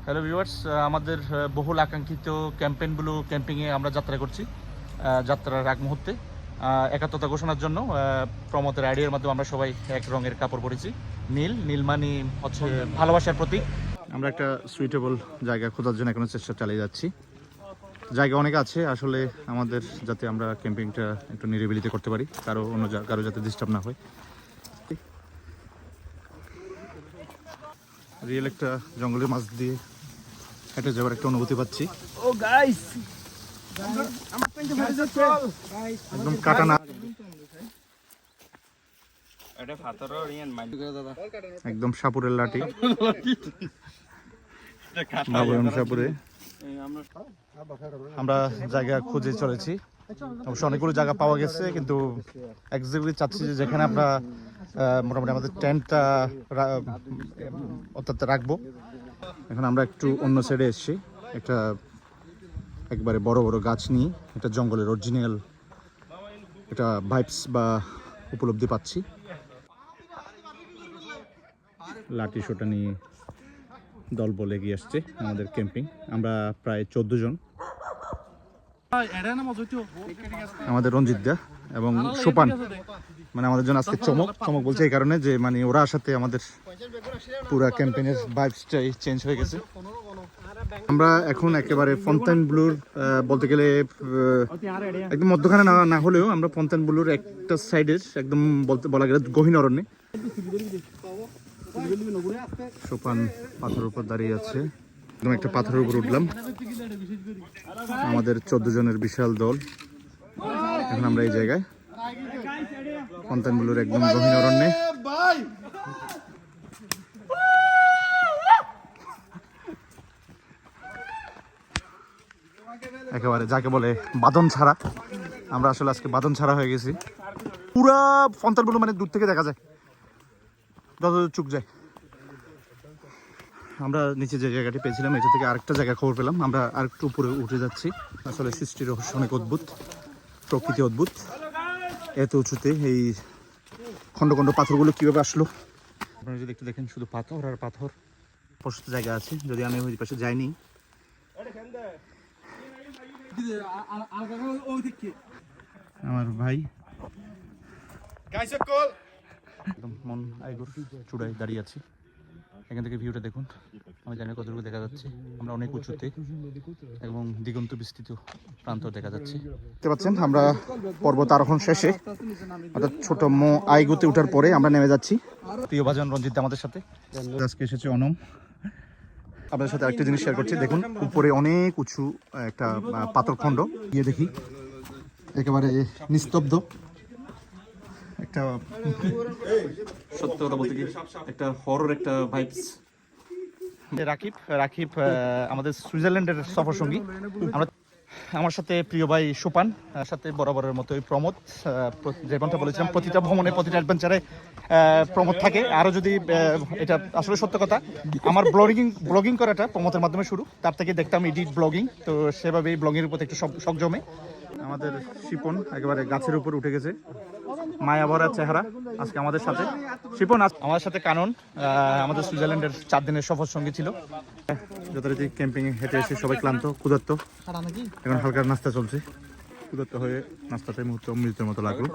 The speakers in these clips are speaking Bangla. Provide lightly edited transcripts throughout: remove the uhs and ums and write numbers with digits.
হ্যালো ভিউয়ার্স, আমাদের বহুল আকাঙ্ক্ষিত ক্যাম্পেইন ব্লু ক্যাম্পিংয়ে আমরা যাত্রা করছি। যাত্রার আগ মুহূর্তে একাত্মতা ঘোষণার জন্য প্রমোদের আইডিয়ার মাধ্যমে আমরা সবাই এক রঙের কাপড় পরেছি। নীল মানে হচ্ছে ভালোবাসার প্রতীক। আমরা একটা সুইটেবল জায়গা খোঁজার জন্য এখনো চেষ্টা চালিয়ে যাচ্ছি। জায়গা অনেক আছে আসলে আমাদের, যাতে আমরা ক্যাম্পিংটা একটু নিরিবিলিতে করতে পারি, কারো যাতে ডিস্টার্ব না হয়। রিয়েল একটা জঙ্গলের মাছ দিয়ে হেঁটে যাওয়ার একটা অনুভূতি পাচ্ছি। ও গাইস, একদম কাটা না, একদম সাপুরের লাঠি, সাপুরে আমরা জায়গা খুঁজে চলেছি। অবশ্য অনেকগুলো জায়গা পাওয়া গেছে, কিন্তু এক্স্যাক্টলি চাচ্ছি যে যেখানে আমরা মোটামুটি আমাদের টেন্টটা অর্থাৎ রাখবো। এখন আমরা একটু অন্য সাইডে এসেছি, একটা একবারে বড় বড় গাছ নিয়ে একটা জঙ্গলের অরিজিনাল একটা ভাইবস বা উপলব্ধি পাচ্ছি। লাঠি শোটা নিয়ে দল বলে এগিয়ে আসছে আমাদের ক্যাম্পিং। আমরা প্রায় 14 জন, আমাদের রঞ্জিত দা এবং সোপান, মানে আমাদের জন্য আজকে চমক বলছে এই কারণে যে মানে ওরা আসাতে আমাদের পুরো ক্যাম্পেইনের ভাইবসটাই চেঞ্জ হয়ে গেছে। আমরা এখন একেবারে ফন্টেন ব্লুর বলতে গেলে একদম মধ্যখানে না হলেও আমরা ফন্টেন ব্লুর একটা সাইডের একদম বলা গেলে গহীন অরণ্যে। সোপান পাথরের উপর দাঁড়িয়ে আছে, একদম একটা পাথরের উপর উঠলাম। আমাদের 14 জনের বিশাল দল। এখন আমরা এই জায়গায় ফন্টেন ব্লুর একদম গহীন অরণ্যে। একেবারে যাকে বলে বাঁধন ছাড়া, আমরা আসলে আজকে বাঁধন ছাড়া হয়ে গেছি। পুরা ফন্টেন ব্লু মানে দূর থেকে দেখা যায়, যতদূর চোখ যায়। আমরা নিচে যে জায়গাটি পেয়েছিলাম এটা থেকে আরেকটা জায়গা খবর পেলাম, আমরা আরেকটু উপরে উঠে যাচ্ছি। আসলে সৃষ্টির রহস্য অনেক অদ্ভুত, প্রকৃতি অদ্ভুত। এত উঁচুতে এই খন্ড খন্ড পাথরগুলো কীভাবে আসলো আপনারা যদি একটু দেখেন, শুধু পাথর আর পাথর। প্রশস্ত জায়গা আছে, যদি আমি ওই পাশে যাইনি। আমার ভাই একদম মন আইগুর চূড়ায় দাঁড়িয়ে আছি। এখান থেকে ভিউটা দেখুন, আমি জানি কতটুকু দেখা যাচ্ছে। আমরা অনেক উঁচুতে এবং দিগন্ত বিস্তৃত প্রান্ত দেখা যাচ্ছে। দেখতে পাচ্ছেন আমরা পর্বত আরোহণ শেষে, অর্থাৎ ছোট আইগুতে ওঠার পরে আমরা নেমে যাচ্ছি। প্রিয় ভাজন রঞ্জিত আমাদের সাথে আজকে এসেছে। অনম আপনাদের সাথে আরেকটা জিনিস শেয়ার করছি। দেখুন উপরে অনেক উঁচু একটা পাথরখণ্ড, গিয়ে দেখি একেবারে নিস্তব্ধ। একটা সত্য কথা বলতে কি একটা হরর একটা ভাইবস। রাকিব আমাদের সুইজারল্যান্ডের সফর সঙ্গী। আমার সাথে প্রিয় ভাই সোপান, সাথে বরাবরের মতো প্রমোদ। যেমনটা বলেছিলাম, প্রতিটা ভ্রমণে প্রতিটা অ্যাডভেঞ্চারে প্রমোদ থাকে। আরও যদি এটা আসলে সত্য কথা, আমার ব্লগিং করাটা প্রমোদের মাধ্যমে শুরু। তার থেকে দেখতাম এডিট ব্লগিং, তো সেভাবেই ব্লগিংয়ের উপর একটু শখ জমে। আমাদের শিপন একেবারে গাছের উপর উঠে গেছে, মায়া ভরা চেহারা আজকে আমাদের সাথে। শিপন আমাদের সাথে কানন, আমাদের সুইজারল্যান্ডের 4 দিনের সফর সঙ্গী ছিল। যথারীতি ক্যাম্পিং হেঁটে এসে সবাই ক্লান্ত, ক্ষুধার্ত। এখন হালকা নাস্তা চলছে। ক্ষুধার্ত হয়ে নাস্তাটাই মুহূর্তে অমৃতের মতো লাগলো।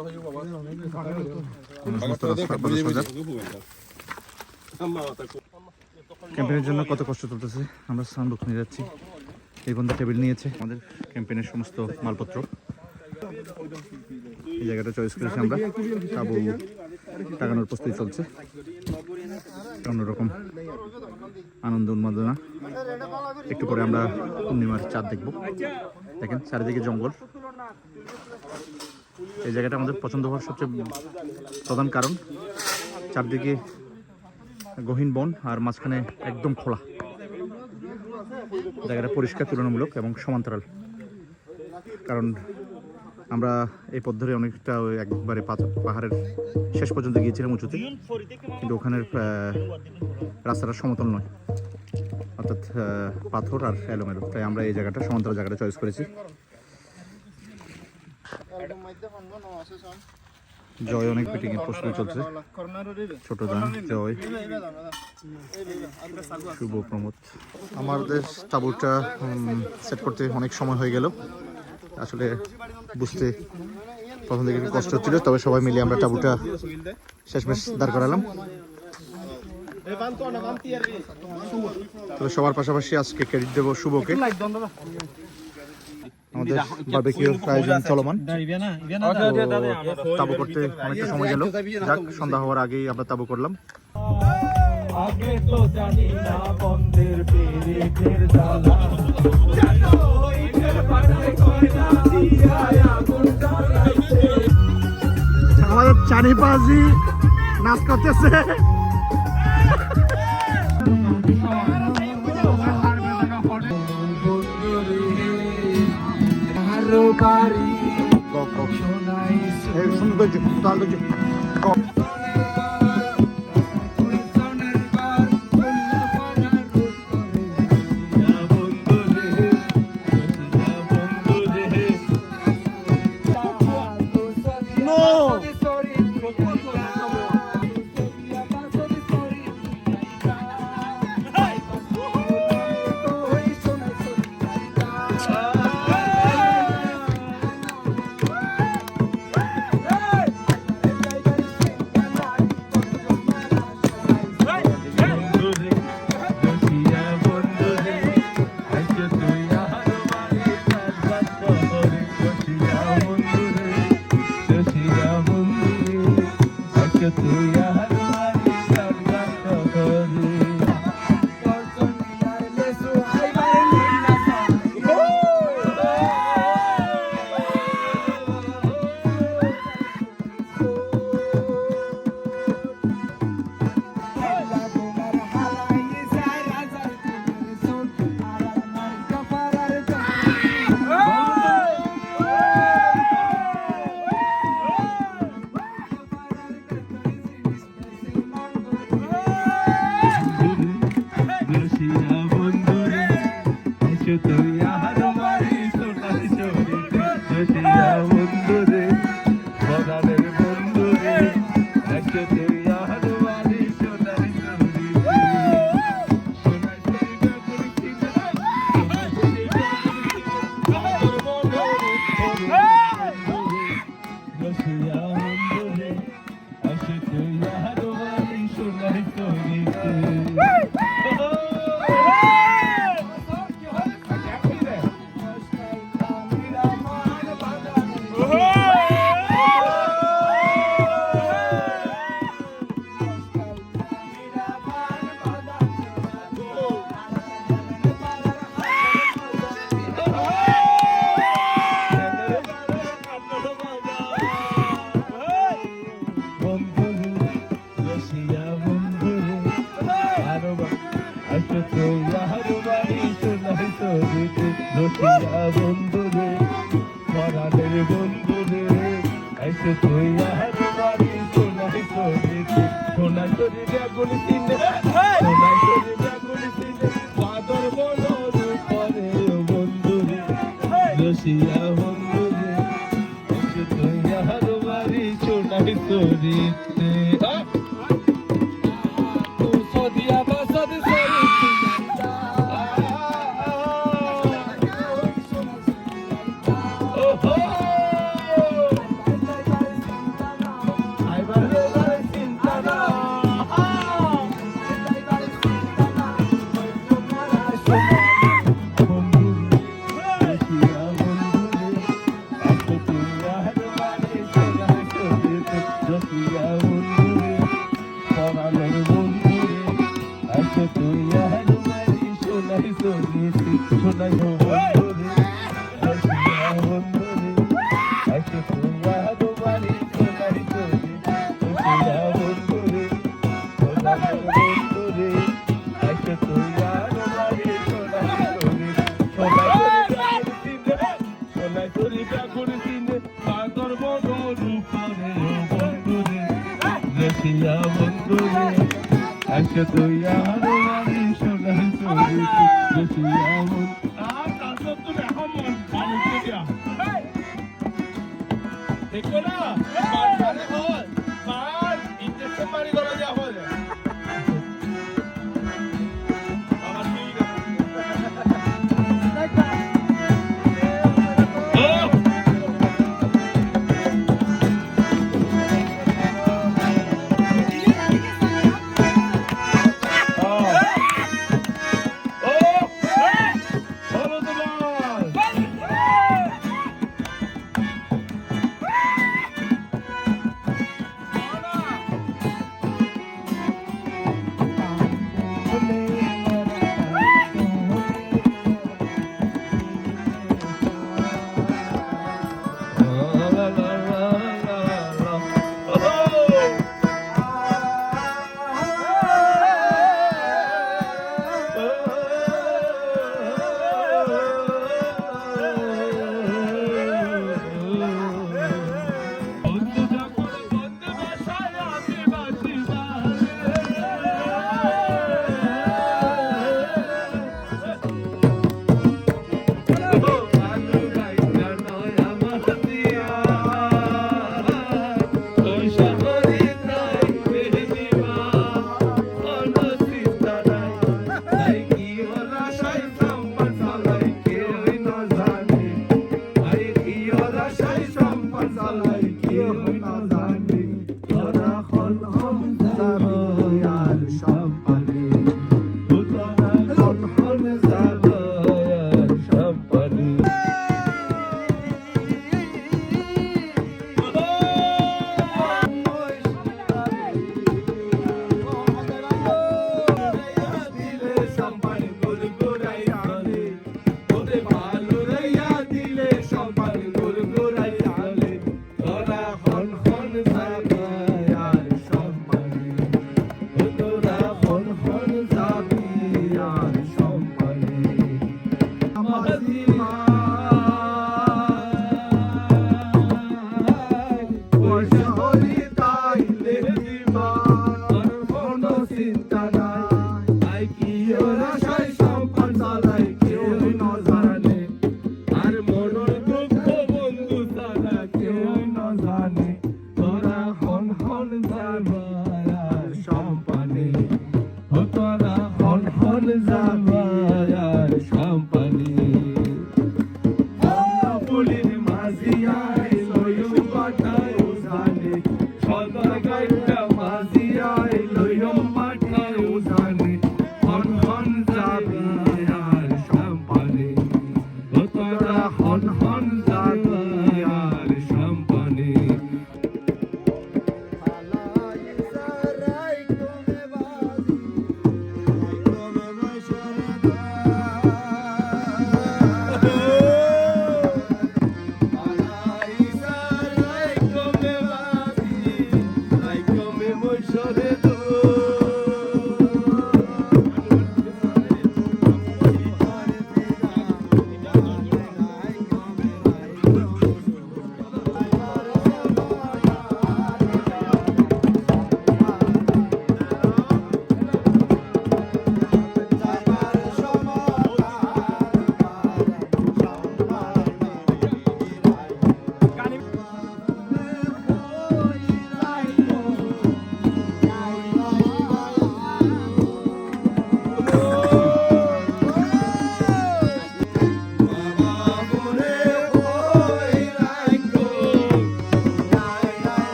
ক্যাম্পেইনের জন্য কত কষ্ট চলতেছে। আমরা সাউন্ড নিয়ে যাচ্ছি। এই বন্ধু টেবিল নিয়েছে আমাদের ক্যাম্পেইনের সমস্ত মালপত্র। এই জায়গাটা চয়েস করেছি আমরা। তাবু টাঙানোর প্রস্তুতি চলছে, অন্যরকম আনন্দ উন্মাদনা। একটু পরে আমরা পূর্ণিমার চাঁদ দেখব। দেখেন চারিদিকে জঙ্গল। এই জায়গাটা আমাদের পছন্দ হওয়ার সবচেয়ে প্রধান কারণ, চারদিকে গহীন বন আর মাঝখানে একদম খোলা। জায়গাটা পরিষ্কার, তুলনামূলক এবং সমান্তরাল। কারণ আমরা এই পথ ধরে অনেকটা একবারে পাহাড়ের শেষ পর্যন্ত গিয়েছিলাম উঁচুতে, কিন্তু ওখানের রাস্তাটা সমতল নয়, অর্থাৎ পাথর আর এলোমেলো। তাই আমরা এই জায়গাটা সমান্তরাল জায়গাটা চয়েস করেছি। জয় অনেক পিটিং এর প্রস্তুতি চলছে। ছোট দান জয়, শুভ, প্রমোদ। আমাদের তাঁবুটা সেট করতে অনেক সময় হয়ে গেল, আসলে বুঝতে প্রথম থেকে একটু কষ্ট হচ্ছিল, তবে সবাই মিলে আমরা তাঁবুটা শেষমেশ দাঁড় করালাম। তবে সবার পাশাপাশি আজকে ক্রেডিট দেবো শুভকে। আমাদের বারবিকিউ আয়োজন চলমান, তাঁবু করতে অনেকটা সময় গেল। যাক, সন্ধ্যা হওয়ার আগেই আমরা তাঁবু করলাম। আগে তো জানি না বন্ধের পেরেকের জ্বালা, আমাদের চানিবাজি নাচ করতেছে। देखो ना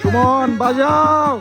সুমন বাজাও।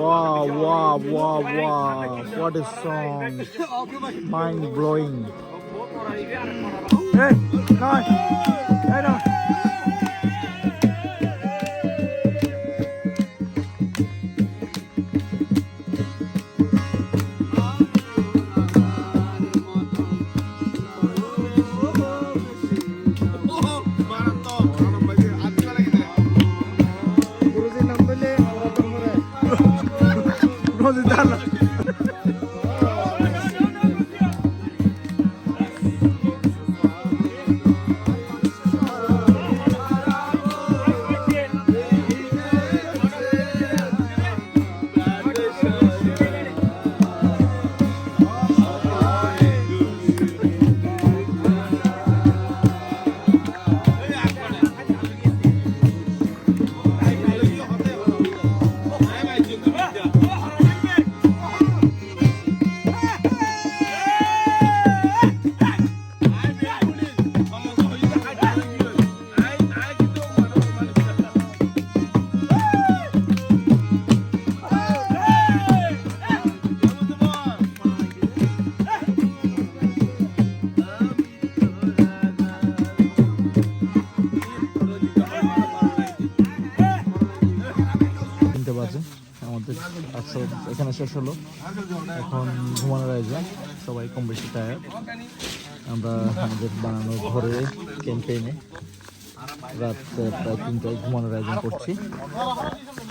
Wow, wow, wow, wow. What a song. Mind blowing. Hey, guys. Hey, no. এখানে শেষ হলো, এখন ঘুমানোর আয়োজন। সবাই কম বেশি টায়ার্ড। আমরা আমাদের বানানো ঘরে ক্যাম্পেইনে রাত প্রায় 3টায় ঘুমানোর আয়োজন করছি।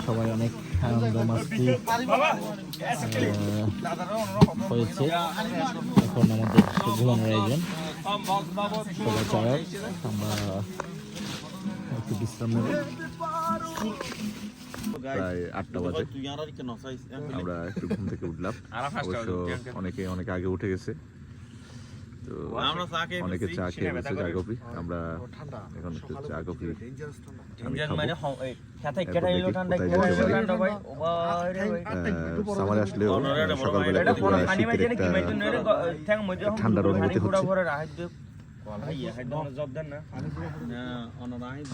সবাই অনেক আনন্দ মাস্তি হয়েছে। এখন আমাদের ঘুমানোর আয়োজন। সবাই টায়ার্ড, আমরা একটু বিশ্রাম নেব। প্রায় 8টা বাজে, আমরা একটু ঘুম থেকে উঠলাম। অবশ্য অনেকে অনেক আগে উঠে গেছে। তো তো অনেকে চা খেয়ে গেছে, চা কফি। আমরা এখন একটু চা কফি সামারে আসলেও সকালবেলা শীতের একটা ঠান্ডার অনুভূতি হচ্ছে।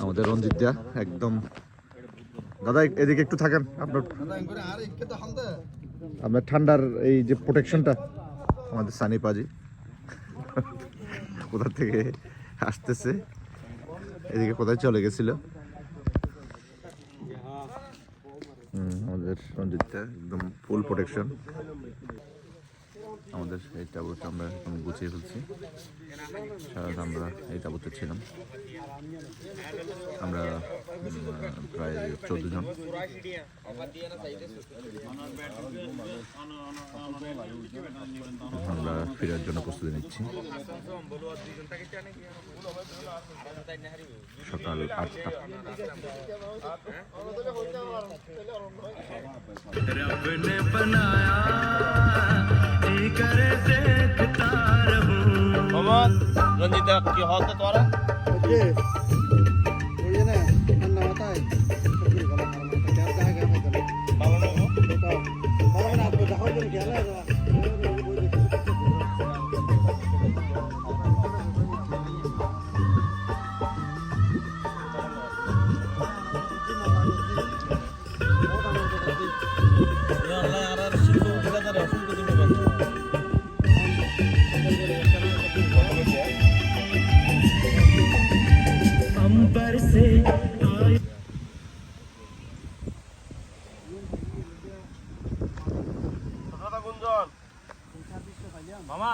আমাদের রঞ্জিত দা একদম, দাদা এদিকে একটু থাকেন, আপনার ঠান্ডার এই যে প্রোটেকশনটা আমাদের সানি পাজি কোথা থেকে আসতেছে, এদিকে কোথায় চলে গেছিল। আমাদের রঞ্জিতটা একদম ফুল প্রোটেকশন। আমাদের এই টাবুটা আমরা এখন গুছিয়ে ফেলছি। সারাদিন আমরা এই টাবুতে ছিলাম, আমরা প্রায় 14 জন। আমরা ফেরার জন্য প্রস্তুতি নিচ্ছি। সকাল 8টা। रंजीत की हालत तुम्हारा ठंडा होता है মামা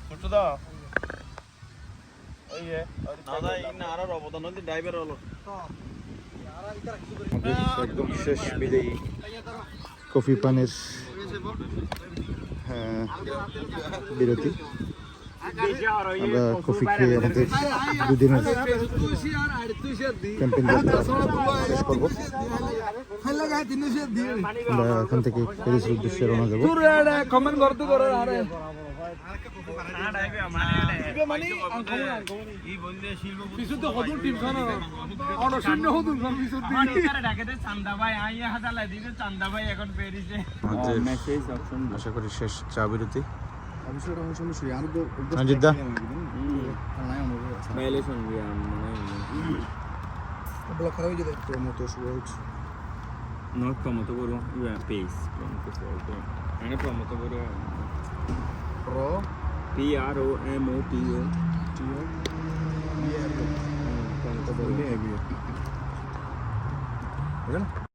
ছোটদা ওই যে দাদা ইন আর অবদান হল ড্রাইভার হলো একদম শেষ বিদেয়ী কফি পানের বিরতি। আমরা কফি খেয়ে আমাদের দুদিনের ক্যাম্পিং যাত্রা শেষ করবো। আমরা এখান থেকে প্যারিসের উদ্দেশ্যে রওনা দেবো। আশা করি শেষ চা বিরতি। রঞ্জিত দা promoto pure pace promoto forte non è promoto pure pro promoto promoto pure